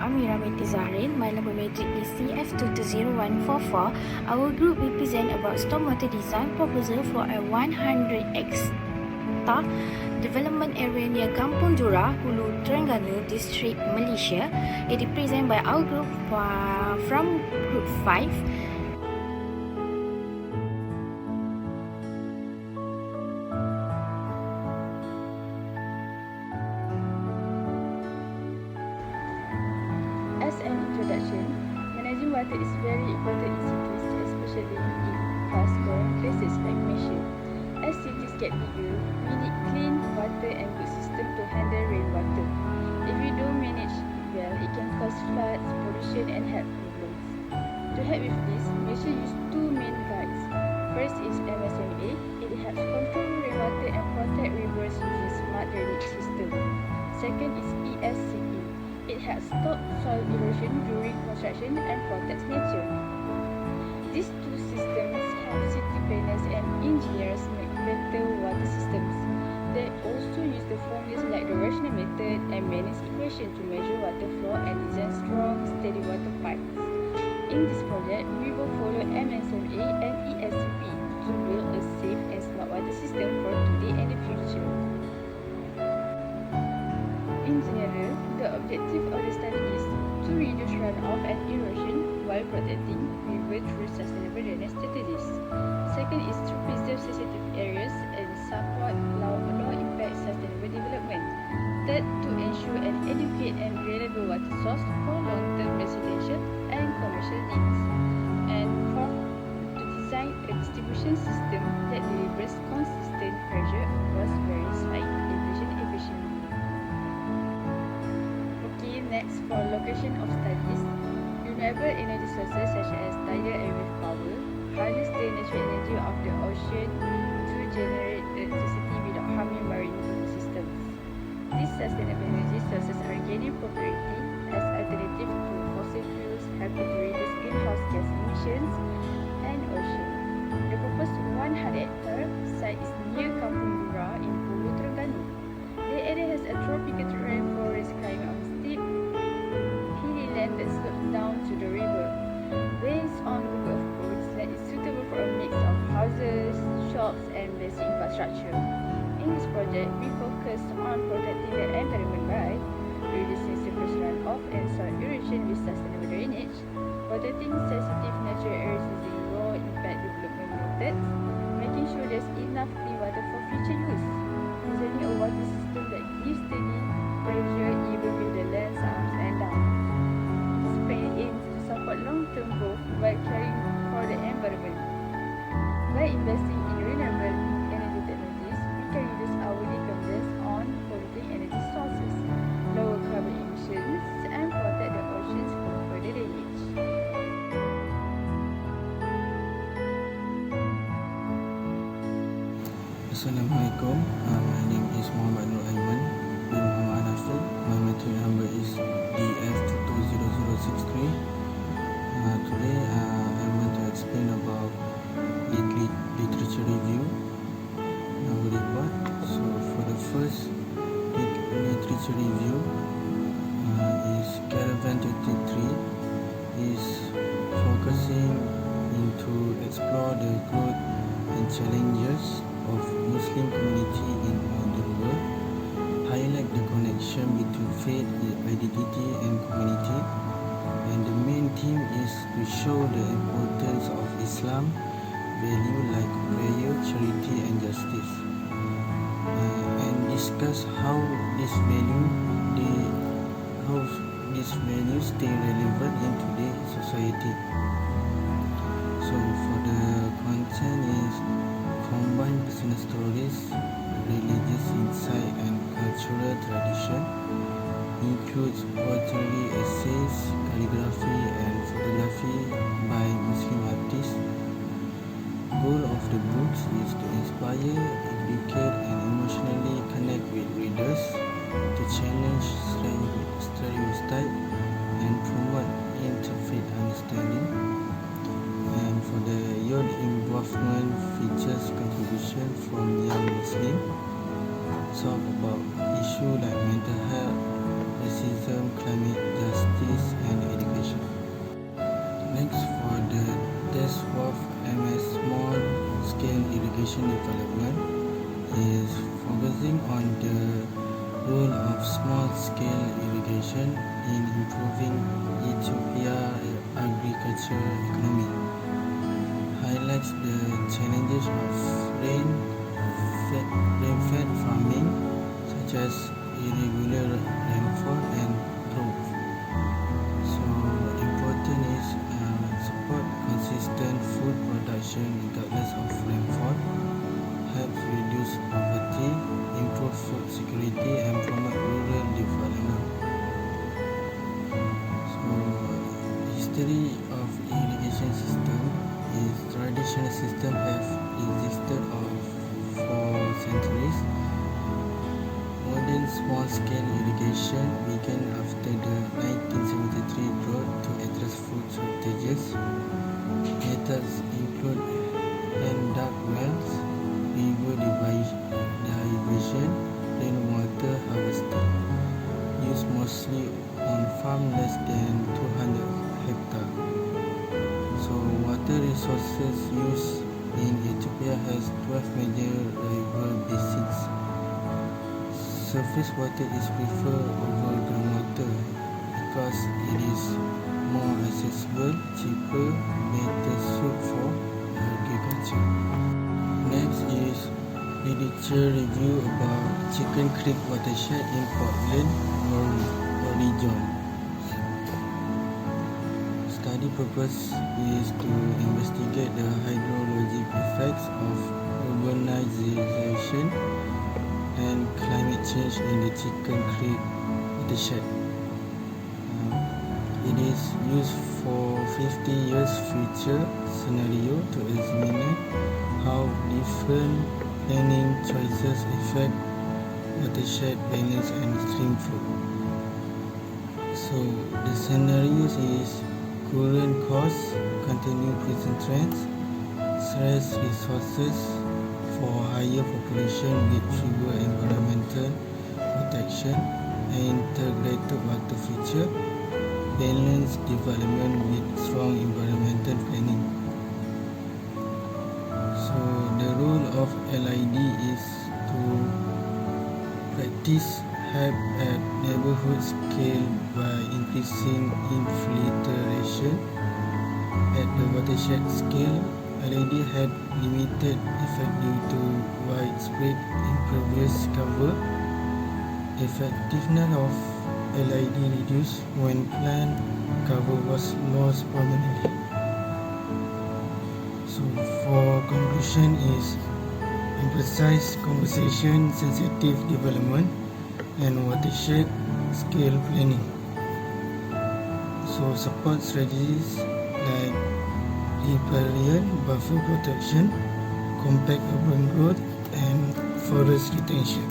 Amira binti Zahrin. My number matric is CF220144. Our group will present about stormwater design proposal for a 100 hectare development area near Kampung Jura, Hulu Terengganu District, Malaysia. It is presented by our group from Group 5. As an introduction, managing water is very important in cities, especially in fast-growing places like Malaysia. As cities get bigger, we need clean water and good system to handle rainwater. If we don't manage well, it can cause floods, pollution and health problems. To help with this, Malaysia use two main guides. First is MSMA. It helps control rainwater and protect rivers using smart drainage system. Second is ESCE. It helps stop soil erosion during construction and protects nature. These two systems help city planners and engineers make better water systems. They also use the formulas like the rational method and Manis equation to measure water flow and design strong, steady water pipes. In this project, we will follow MSMA and ESCP to build a safe and smart water system for today and the future. In general, the objective of the study is to reduce runoff and erosion while protecting river through sustainable drainage strategies. Second is to preserve sensitive areas and support low-impact sustainable development. Third, to ensure an adequate and reliable water source for long-term residential and commercial needs. And fourth, to design a distribution system that delivers consistent pressure across various site elevation efficiently. Next, for location of studies, renewable energy sources such as tidal and wave power harness the natural energy of the ocean to generate electricity without harming marine ecosystems. These sustainable energy sources are gaining popularity as alternative to fossil fuels, helping to reduce greenhouse gas emissions and ocean. The proposed 100 hectare site is near Kampung Jura in Hulu Terengganu. The area has a tropical rainforest climate on steep land that slopes down to the river. Based on Google of Codes, land is suitable for a mix of houses, shops and basic infrastructure. In this project, we focus on protecting the environment by reducing surface runoff and soil erosion with sustainable drainage, protecting sensitive natural areas using low-impact development methods, making sure there's enough clean water for future use, designing a water system that gives steady pressure even with the land's ups and downs. Aims to support long-term growth while caring for the environment. By investing in renewable energy technologies, we can reduce our dependence on polluting energy sources, lower carbon emissions, and protect the oceans from further damage. Assalamualaikum. My name is Muhammad Nur Aiman bin Muhammad Hafil. My matric number is DF20063. Today I want to explain about literature review. So for the first literature review is Caravan 23 is focusing into explore the growth and challenges of Muslim community in the world, highlight the connection between faith, identity and community, and the main theme is to show the importance of Islam value like prayer, charity and justice, and discuss how this value stay relevant in today's society. So for the content is combine personal stories, religious insight and cultural tradition, includes poetry, essays, calligraphy and photography by Muslim artists. Goal of the books is to inspire, educate and emotionally connect with readers, to challenge stereotypes and promote interfaith understanding. And for the youth involvement features contribution from young Muslim, talk about issues like mental health, racism, climate justice participation in improving Ethiopia's agriculture economy. Highlights the challenges of rain-fed farming, such as irregular rainfall and drought. So important is support consistent food production regardless of rainfall, helps reduce poverty, improve food security, and promote rural development. So history of irrigation system is traditional system have existed for centuries. Modern small-scale irrigation began after the 1973 drought to address food shortages. Methods include hand-dug wells, river diversion, rainwater harvesting, used mostly on farms less than 200 hectares. So water resources used in Ethiopia has 12 major river basins. Surface water is preferred over groundwater because it is more accessible, cheaper, better suited for agriculture. Next is literature review about Chicken Creek watershed in Portland, Oregon. Study purpose is to investigate the hydrologic effects of urbanization and climate change in the Chicken Creek watershed. It is used for 50 years future scenario to examine how different planning choices affect watershed balance and stream flow. So the scenarios is current costs, continued present trends, stress resources for higher population with fewer environmental protection, and integrated water future, balanced development with strong environmental planning. So the role of LID is to practice help at neighborhood scale by increasing infiltration. At the watershed scale, LID had limited effect due to widespread impervious cover. Effectiveness of LID reduced when plant cover was lost permanently. So for conclusion is emphasize conservation sensitive development and watershed scale planning. So support strategies like riparian, buffer protection, compact urban growth, and forest retention.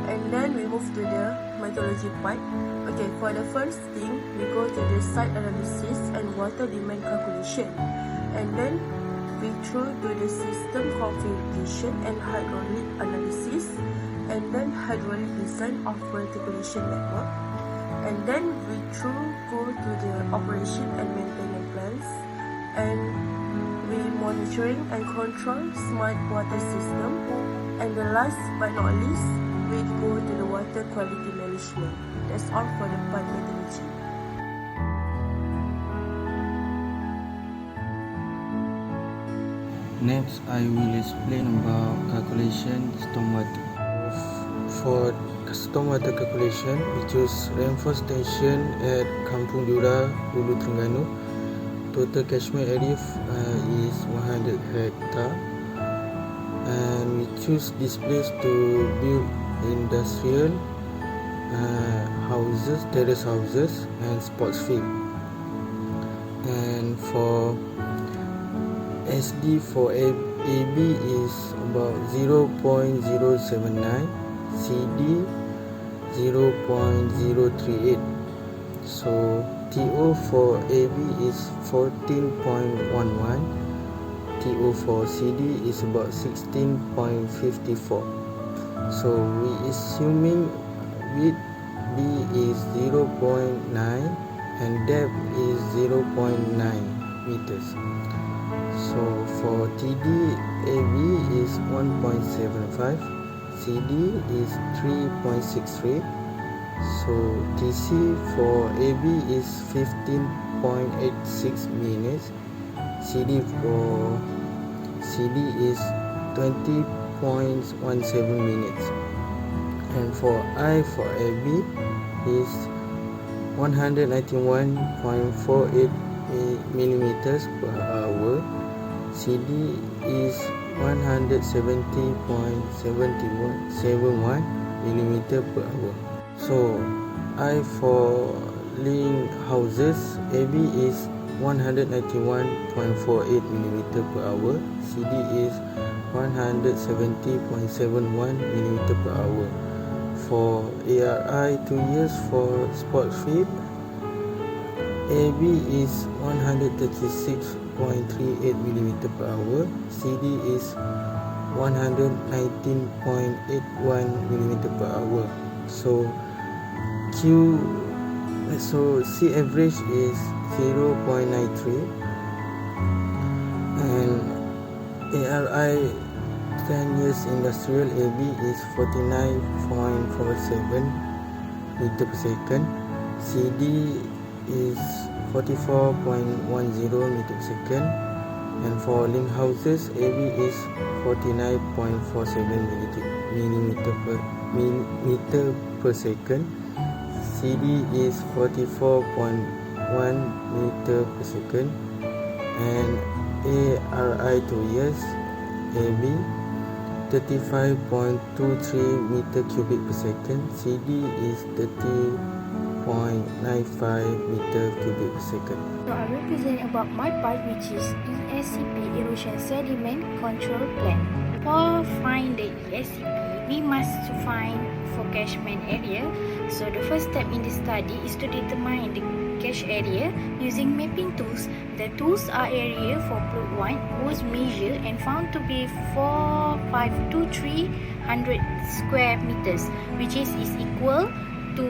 And then we move to the methodology part. Okay, for the first thing, we go to the site analysis and water demand calculation. And then we through to the system configuration and hydraulic analysis. And then hydraulic design of reticulation network. And then we through go to the operation and maintenance plans. And we monitoring and control smart water system. And the last but not least, we go to the water quality management. That's all for the part methodology. Next, I will explain about calculation stormwater. For stormwater calculation, we choose rainfall station at Kampung Dura, Hulu Terengganu. Total catchment area is 100 hectare. And we choose this place to build industrial houses, terrace houses, and sports field. And for SD for AB is about 0.079, CD 0.038. So TO for AB is 14.11. TO for CD is about 16.54. So we assuming width B is 0.9 and depth is 0.9 meters. So for TD AB is 1.75, CD is 3.63. So TC for AB is 15.86 minutes. CD is 20.17 minutes. And for I for AB is 191.48 millimeters per hour. CD is 170.71 millimeter per hour. So I for link houses, AB is 191.48 millimeter per hour. CD is 170.71 millimeter per hour. For ARI 2 years for sport fit, AB is 136.38 millimeter per hour. CD is 119.81 millimeter per hour. So C average is 0.93, and ARI 10 years industrial AB is 49.47 meter per second. CD is 44.10 meter per second, and for link houses AB is 49.47 meter per second. CD is 44.1 meter per second, and ARI 2 years AB 35.23 meter cubic per second. CD is 30.95 meter cubic per second. So I will present about my part, which is ESCP, Erosion Sediment Control Plan. For find the ESCP, we must find for catchment area. So the first step in the study is to determine the catch area using mapping tools. The tools are area for plot 1 was measured and found to be 4,523 square meters, which is equal to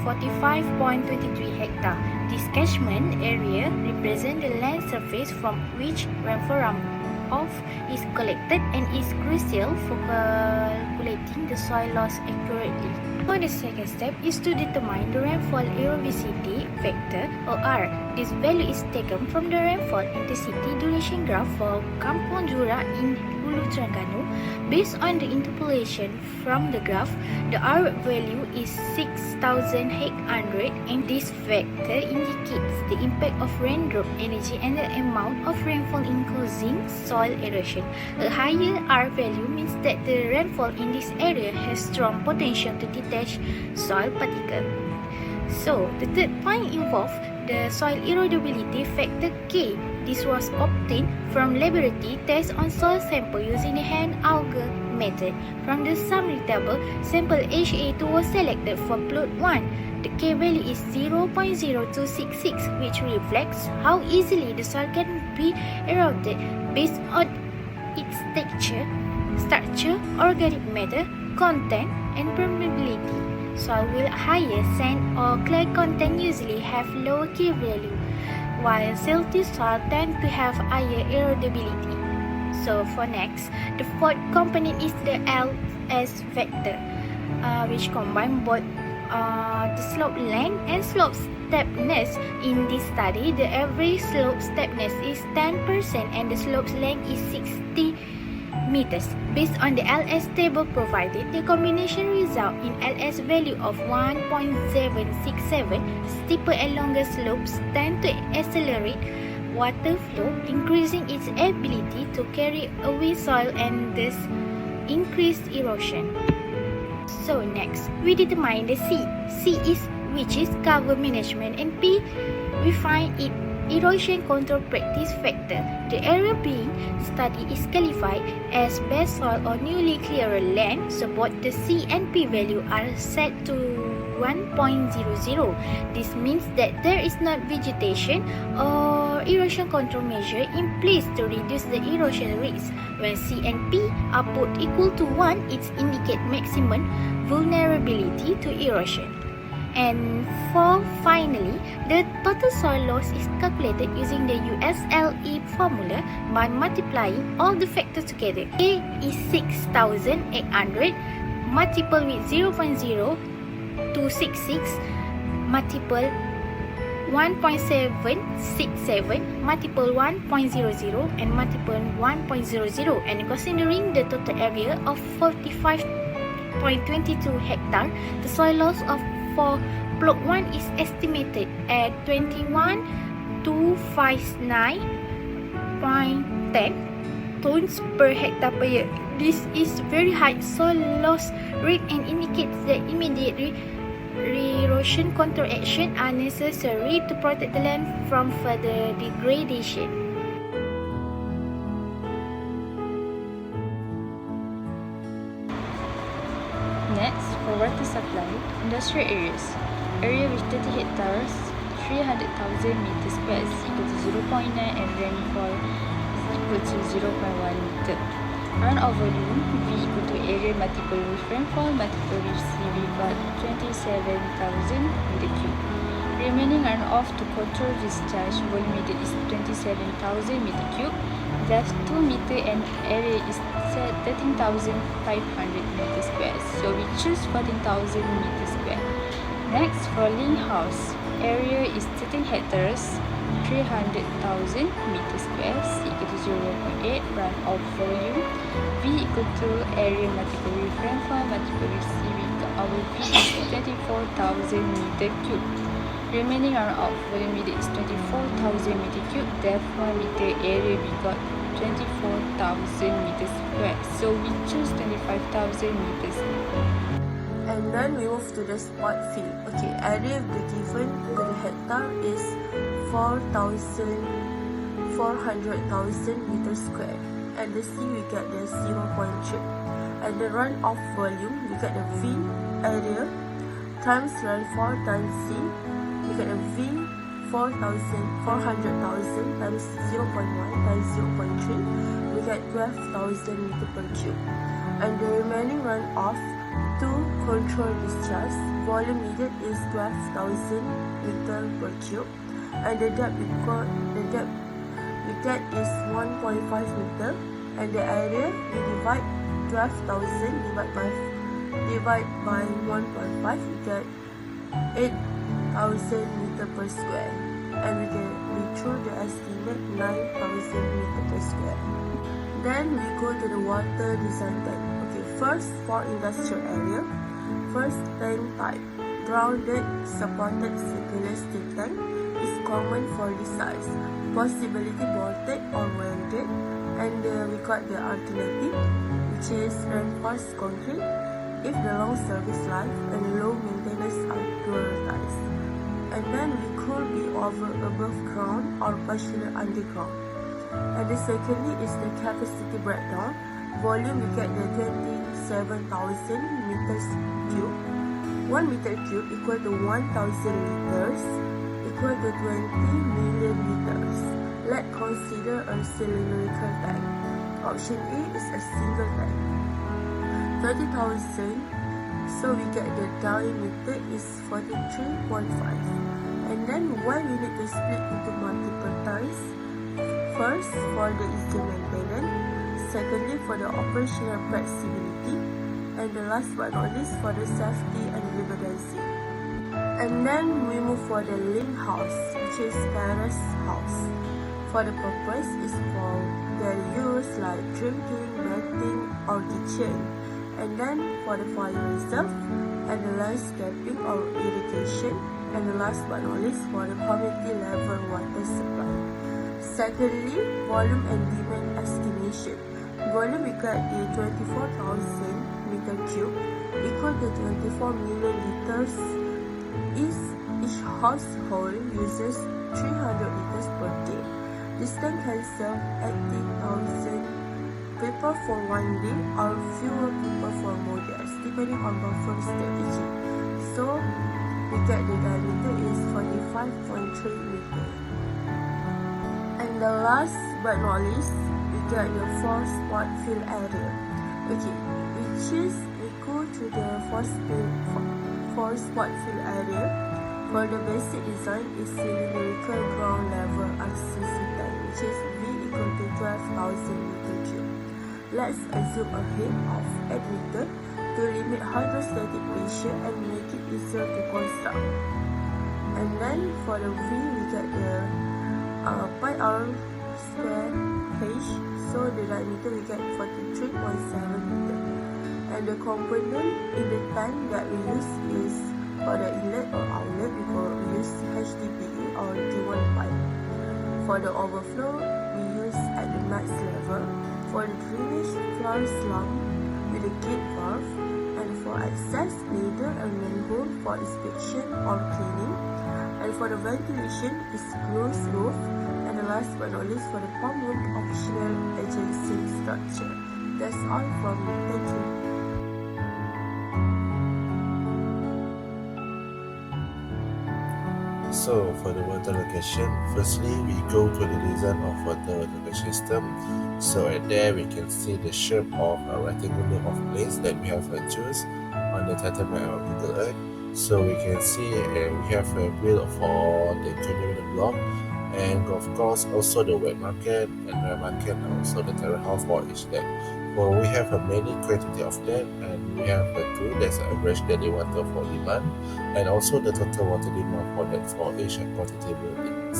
45.23 hectare. This catchment area represents the land surface from which rainfall runoff is collected and is crucial for calculating the soil loss accurately. For the second step is to determine the rainfall aerobicity vector or R. This value is taken from the rainfall intensity duration graph for Kampung Jura in Hulu Terengganu. Based on the interpolation from the graph, the R value is 6,800, and this vector indicates the impact of raindrop energy and the amount of rainfall in causing soil erosion. A higher R value means that the rainfall in this area has strong potential to detach soil particles. So, the third point involves the soil erodibility factor K. This was obtained from laboratory tests on soil sample using the hand auger method. From the summary table, sample HA2 was selected for plot 1. The K value is 0.0266, which reflects how easily the soil can be eroded based on its texture, structure, organic matter, content, and permeability. Soil with higher sand or clay content usually have lower K value, while silty soil tend to have higher erodibility. So for next, the fourth component is the LS vector, which combine both the slope length and slope steepness. In this study, the average slope steepness is 10% and the slope length is 60 meters. Based on the LS table provided, the combination result in LS value of 1.767. Steeper and longer slopes tend to accelerate water flow, increasing its ability to carry away soil and thus increase erosion. So next, we determine the C. C is which is cover management, and P we find it erosion control practice factor. The area being studied is qualified as best soil or newly cleared land, so both the C and P value are set to 1.00. This means that there is not vegetation or erosion control measure in place to reduce the erosion risk. When C and P are put equal to 1, it indicates maximum vulnerability to erosion. And finally, the total soil loss is calculated using the USLE formula by multiplying all the factors together. A is 6,800 multiple with 0.0266 multiple 1.767 multiple 1.00 and multiple 1.00, and considering the total area of 45.22 hectare, the soil loss for plot 1 is estimated at 21,259.10 tons per hectare per year. This is very high soil loss rate and indicates that immediate erosion control action are necessary to protect the land from further degradation. Next, for water supply, industrial areas. Area with 30 hectares, 300,000 meters square is equal to 0.9 and rainfall is equal to 0.1 meter. Runoff volume V equal to area multiple with rainfall multiple with CV got 27,000 meter cube. Remaining runoff to control discharge volume needed is 27,000 meter cube. Depth 2 meter and area is 13,500 meter square. So we choose 14,000 meter square. Next, for Lin House, area is 13 hectares, 300,000 meter square, equal to 0.8. Runoff volume V equal to area multiple with rainfall multiple with CV. Our V is 24,000 meter cube. Remaining runoff volume needed is 24,000 meter cube. Depth 1 meter, area we got 24,000 meters square. So we choose 25,000 meters. And then we move to the spot field. Okay, area of the given per hectare is 400,000 meters square. And the C we get the 0.3. And the runoff volume we get the V area times rainfall times C. We get a V 400,000 times 0.1 times 0.3. We get 12,000 meter per cube. And the remaining runoff to control discharge volume needed is 12,000 meter per cube. And the depth we get is 1.5 meter. And the area we divide 12,000 divide by 1.5, we get 8,000 meter per square, and we through the estimate 9,000 meter per square. Then we go to the water design tank. Okay, first for industrial area, first tank type, grounded supported circular steel tank is common for this size, possibility bolted or welded, and we got the alternative, which is reinforced concrete if the long service life and low maintenance are prioritized. And then we could be above ground or partially underground. And the secondly is the capacity breakdown. Volume we get the 27,000 meters cube. 1 meter cube equal to 1,000 liters equal to 20 million liters. Let's consider a cylindrical tank. Option A is a single tank. 30,000, so we get the diameter is 43.5. And then why we need to split into multiple times? First, for the easy maintenance. Secondly, for the operational flexibility. And the last but not least, for the safety and redundancy. And then we move for the Lin House, which is terrace house. For the purpose is for their use like drinking, bathing, or kitchen. And then for the fire reserve and the landscaping or irrigation, and the last but not least for the community level water supply. Secondly, volume and demand estimation. Volume we got the 24,000 meter cube equal to 24 million liters. Each household uses 300 liters per day. This tank can serve 80,000 people for 1 day or fewer people for more days, depending on buffer strategy. So we get the diameter is 45.3 meter. And the last but not least, we get the 4 spot field area. Okay, we go to the 4 for sport field area. For the basic design is cylindrical ground level RCC tank, which is V equal to 12,000 meter cube. Let's assume a height of 8 meter to limit hydrostatic pressure and make it easier to construct. And then for the V, we get the pi r square h, so the diameter we get 43.7 meter. And the component in the tank that we use is for the inlet or outlet, we use HDPE or T1 pipe. For the overflow, we use at the max level. For the drainage, floor slump with a gate valve. And for access, ladle and manhole for inspection or cleaning. And for the ventilation, is closed roof. And the last but not least, for the pump room, optional adjacent structure. That's all from me. Thank you. So for the water location, firstly we go to the design of water location system. So at there we can see the shape of a rectangle of place that we have choose on the title map of Google Earth. So we can see we have a wheel for the container block, and of course also the wet market and dry market, and also the tariff house for each day. Well, we have a many quantity of that, and we have two, that's average daily water for demand, and also the total water demand for that for each quantity buildings.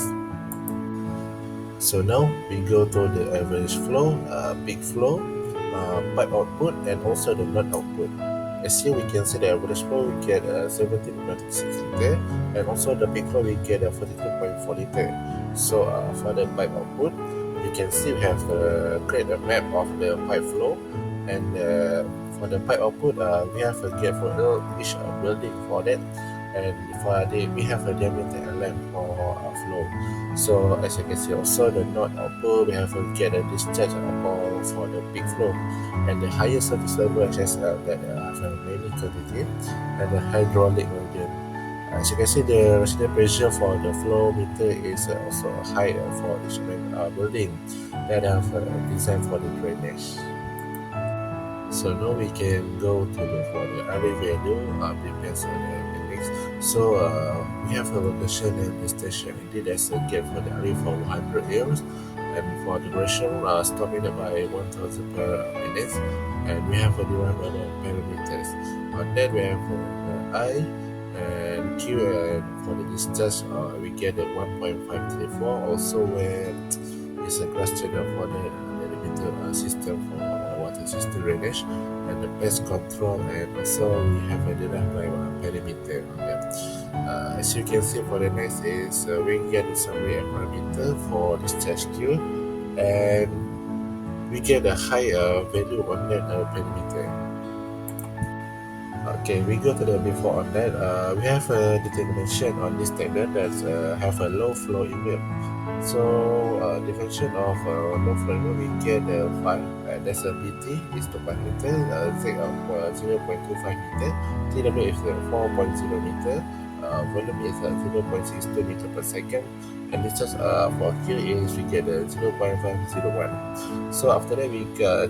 So now we go to the average flow, peak flow, pipe output, and also the mud output. As here we can see the average flow we get 17.6 liter, and also the peak flow we get 42.4 liter. So for the pipe output, you can see we have create a map of the pipe flow, and for the pipe output we have a gap for each building for that, and for we have a diameter and length for flow. So as you can see also the node output we have a get a discharge for the peak flow, and the higher surface level HSL that have a many quantity, and the hydraulic gradient. As you can see, the resident pressure for the flow meter is also higher for each building that have designed for the drainage. So now we can go to for the RA value depends on the appendix. So we have a location and the station. Indeed, there's a gap for the RA for 100 years, and for the duration stopping by 1000 per minute, and we have a derived by the parameters. On that we have I and Q, and for the discharge we get a 1.534. Also where is a glass channel for the elevator system for water system drainage, and the pest control, and also we have a derived by parameter on that. As you can see, for the next is we get a summary parameter for discharge Q, and we get a higher value on that parameter. Okay, we go to the before on that. We have a determination on this standard that have a low flow email. So definition of low flow email, we get 5. That's a BT is 2.5 meter, Z of 0.25 meter, TW is 4.0 meter, volume is 0.62 meter per second, and distance for Q is we get 0.501. So after that we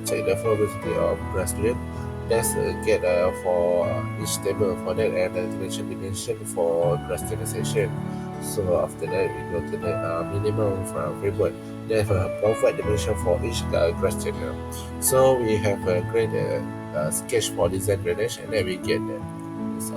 check the flow velocity of grass drain. Let's get for each table for that, and the dimension for grass transition. So after that we go to the minimum framework. They have a provide dimension for each grass channel. So we have a great sketch for design drainage, and then we get that. So,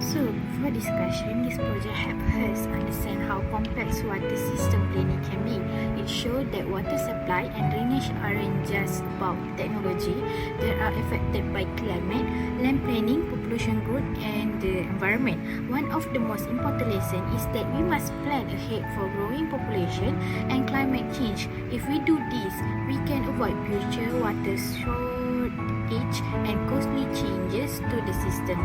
So, for discussion, this project helped us understand how complex water system planning can be. It showed that water supply and drainage aren't just about technology, they are affected by climate, land planning, population growth, and the environment. One of the most important lessons is that we must plan ahead for growing population and climate change. If we do this, we can avoid future water shortage and costly changes to the system.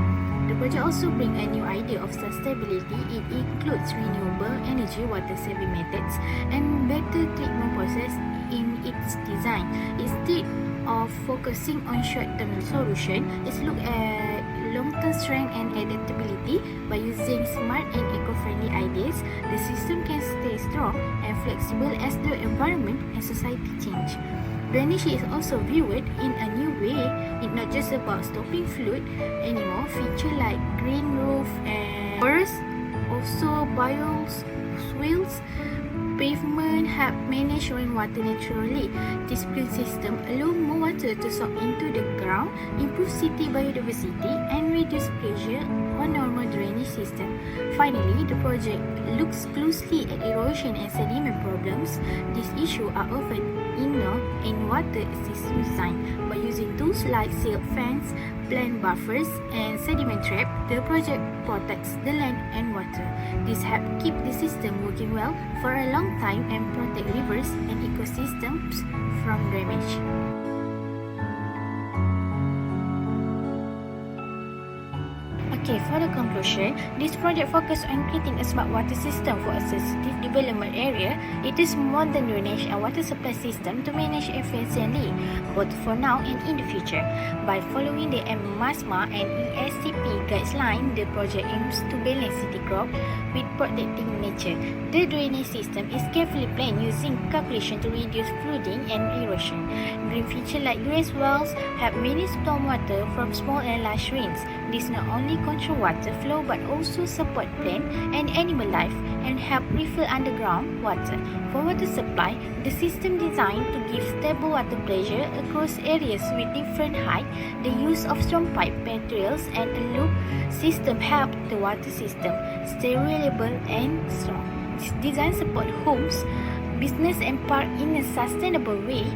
The project also brings a new idea of sustainability. It includes renewable energy, water-saving methods, and better treatment process in its design. Instead of focusing on short-term solution, let's look at long-term strength and adaptability. By using smart and eco-friendly ideas, the system can stay strong and flexible as the environment and society change. Drainage is also viewed in a new way. It's not just about stopping flood anymore. Features like green roof and forests, also bioswales, pavement help manage rainwater naturally. This sprinkler system allows more water to soak into the ground, improve city biodiversity, and reduce pressure on normal drainage system. Finally, the project looks closely at erosion and sediment problems. These issues are often ignored in water system design. By using tools like silt fence, plant buffers, and sediment trap, the project protects the land and water. This helps keep the system working well for a long time and protect rivers and ecosystems from damage. Okay, for the conclusion, this project focuses on creating a smart water system for a sensitive development area. It is more than drainage and water supply system to manage efficiently, both for now and in the future. By following the MASMA and ESCP guidelines, the project aims to balance city growth with protecting nature. The drainage system is carefully planned using calculation to reduce flooding and erosion. Green features like grass wells help manage stormwater from small and large rains. This not only control water flow but also support plant and animal life and help refill underground water. For water supply, the system designed to give stable water pressure across areas with different height. The use of strong pipe materials and a loop system help the water system stay reliable and strong. This design support homes, business and park in a sustainable way.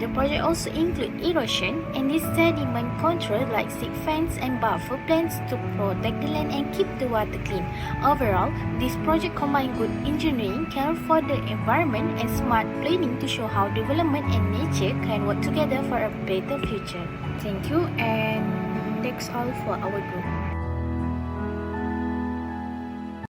The project also includes erosion and sediment control like silt fence and buffer plants to protect the land and keep the water clean. Overall, this project combines good engineering, care for the environment, and smart planning to show how development and nature can work together for a better future. Thank you, and that's all for our group.